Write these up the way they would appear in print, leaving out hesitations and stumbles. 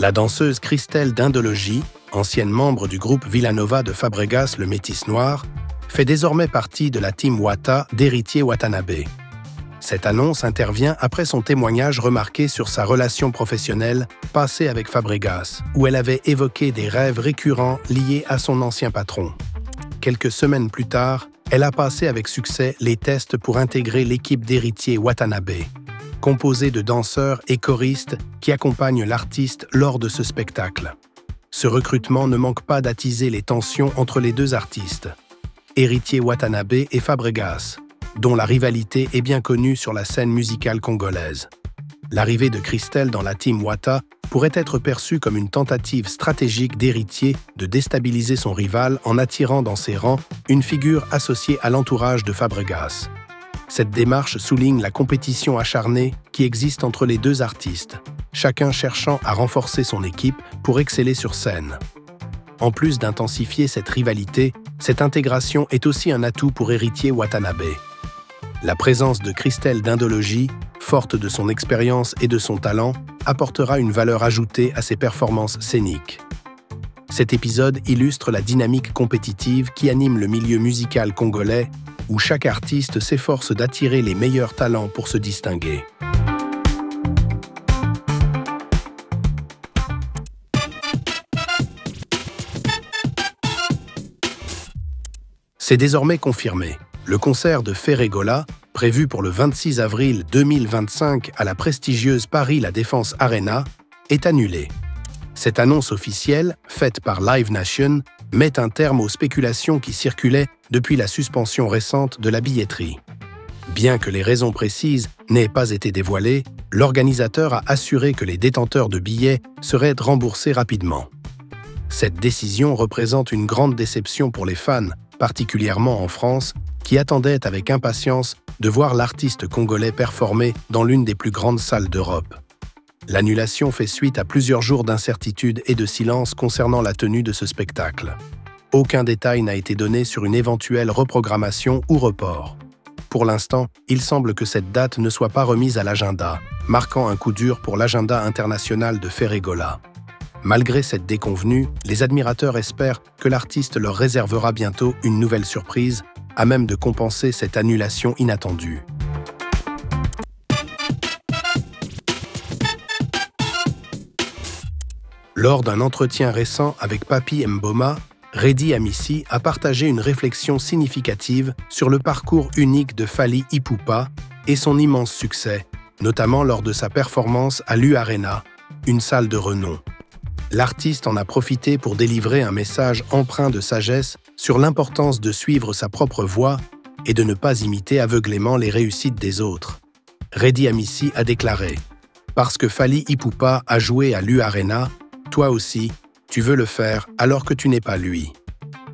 La danseuse Christelle Dindologie, ancienne membre du groupe Villanova de Fabregas le Métis Noir, fait désormais partie de la team Wata d'Héritier Watanabe. Cette annonce intervient après son témoignage remarqué sur sa relation professionnelle passée avec Fabregas, où elle avait évoqué des rêves récurrents liés à son ancien patron. Quelques semaines plus tard, elle a passé avec succès les tests pour intégrer l'équipe d'Héritier Watanabe, composée de danseurs et choristes qui accompagnent l'artiste lors de ce spectacle. Ce recrutement ne manque pas d'attiser les tensions entre les deux artistes, Héritier Watanabe et Fabregas, dont la rivalité est bien connue sur la scène musicale congolaise. L'arrivée de Christelle dans la team Wata pourrait être perçue comme une tentative stratégique d'Héritier de déstabiliser son rival en attirant dans ses rangs une figure associée à l'entourage de Fabregas. Cette démarche souligne la compétition acharnée qui existe entre les deux artistes, chacun cherchant à renforcer son équipe pour exceller sur scène. En plus d'intensifier cette rivalité, cette intégration est aussi un atout pour Héritier Watanabe. La présence de Christelle Dindologie, forte de son expérience et de son talent, apportera une valeur ajoutée à ses performances scéniques. Cet épisode illustre la dynamique compétitive qui anime le milieu musical congolais, où chaque artiste s'efforce d'attirer les meilleurs talents pour se distinguer. C'est désormais confirmé. Le concert de Ferregola, prévu pour le 26 avril 2025 à la prestigieuse Paris La Défense Arena, est annulé. Cette annonce officielle, faite par Live Nation, met un terme aux spéculations qui circulaient depuis la suspension récente de la billetterie. Bien que les raisons précises n'aient pas été dévoilées, l'organisateur a assuré que les détenteurs de billets seraient remboursés rapidement. Cette décision représente une grande déception pour les fans, particulièrement en France, qui attendaient avec impatience de voir l'artiste congolais performer dans l'une des plus grandes salles d'Europe. L'annulation fait suite à plusieurs jours d'incertitude et de silence concernant la tenue de ce spectacle. Aucun détail n'a été donné sur une éventuelle reprogrammation ou report. Pour l'instant, il semble que cette date ne soit pas remise à l'agenda, marquant un coup dur pour l'agenda international de Ferregola. Malgré cette déconvenue, les admirateurs espèrent que l'artiste leur réservera bientôt une nouvelle surprise, à même de compenser cette annulation inattendue. Lors d'un entretien récent avec Papy Mboma, Redi Amissi a partagé une réflexion significative sur le parcours unique de Fally Ipupa et son immense succès, notamment lors de sa performance à l'U-Arena, une salle de renom. L'artiste en a profité pour délivrer un message empreint de sagesse sur l'importance de suivre sa propre voie et de ne pas imiter aveuglément les réussites des autres. Redi Amissi a déclaré « Parce que Fally Ipupa a joué à l'U-Arena, toi aussi, tu veux le faire alors que tu n'es pas lui.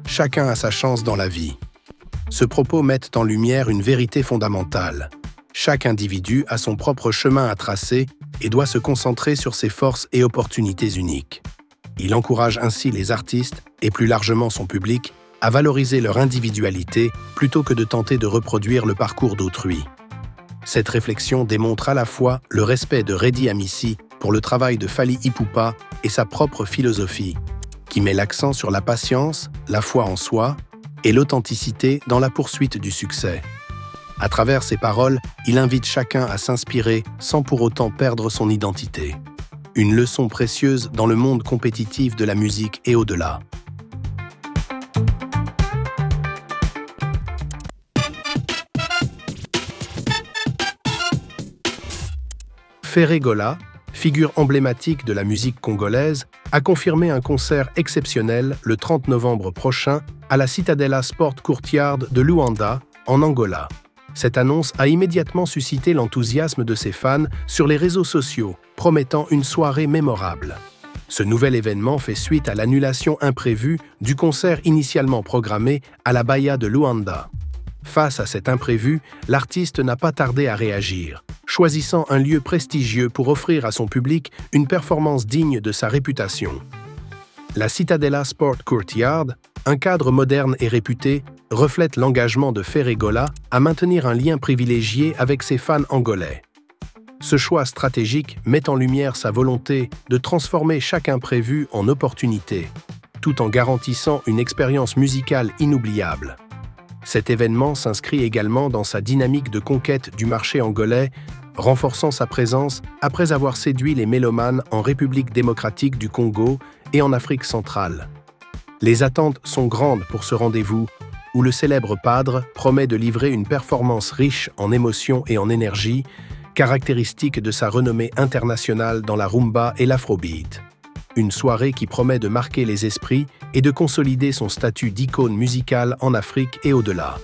Chacun a sa chance dans la vie. » Ce propos met en lumière une vérité fondamentale. Chaque individu a son propre chemin à tracer et doit se concentrer sur ses forces et opportunités uniques. Il encourage ainsi les artistes, et plus largement son public, à valoriser leur individualité plutôt que de tenter de reproduire le parcours d'autrui. Cette réflexion démontre à la fois le respect de Redi Amissi pour le travail de Fally Ipupa et sa propre philosophie, qui met l'accent sur la patience, la foi en soi et l'authenticité dans la poursuite du succès. À travers ses paroles, il invite chacun à s'inspirer sans pour autant perdre son identité. Une leçon précieuse dans le monde compétitif de la musique et au-delà. Ferregola, figure emblématique de la musique congolaise, a confirmé un concert exceptionnel le 30 novembre prochain à la Cittadella Sport Courtyard de Luanda, en Angola. Cette annonce a immédiatement suscité l'enthousiasme de ses fans sur les réseaux sociaux, promettant une soirée mémorable. Ce nouvel événement fait suite à l'annulation imprévue du concert initialement programmé à la Baía de Luanda. Face à cet imprévu, l'artiste n'a pas tardé à réagir, choisissant un lieu prestigieux pour offrir à son public une performance digne de sa réputation. La Cittadella Sport Courtyard, un cadre moderne et réputé, reflète l'engagement de Ferregola à maintenir un lien privilégié avec ses fans angolais. Ce choix stratégique met en lumière sa volonté de transformer chaque imprévu en opportunité, tout en garantissant une expérience musicale inoubliable. Cet événement s'inscrit également dans sa dynamique de conquête du marché angolais, renforçant sa présence après avoir séduit les mélomanes en République démocratique du Congo et en Afrique centrale. Les attentes sont grandes pour ce rendez-vous, où le célèbre Padre promet de livrer une performance riche en émotions et en énergie, caractéristique de sa renommée internationale dans la rumba et l'afrobeat. Une soirée qui promet de marquer les esprits et de consolider son statut d'icône musicale en Afrique et au-delà.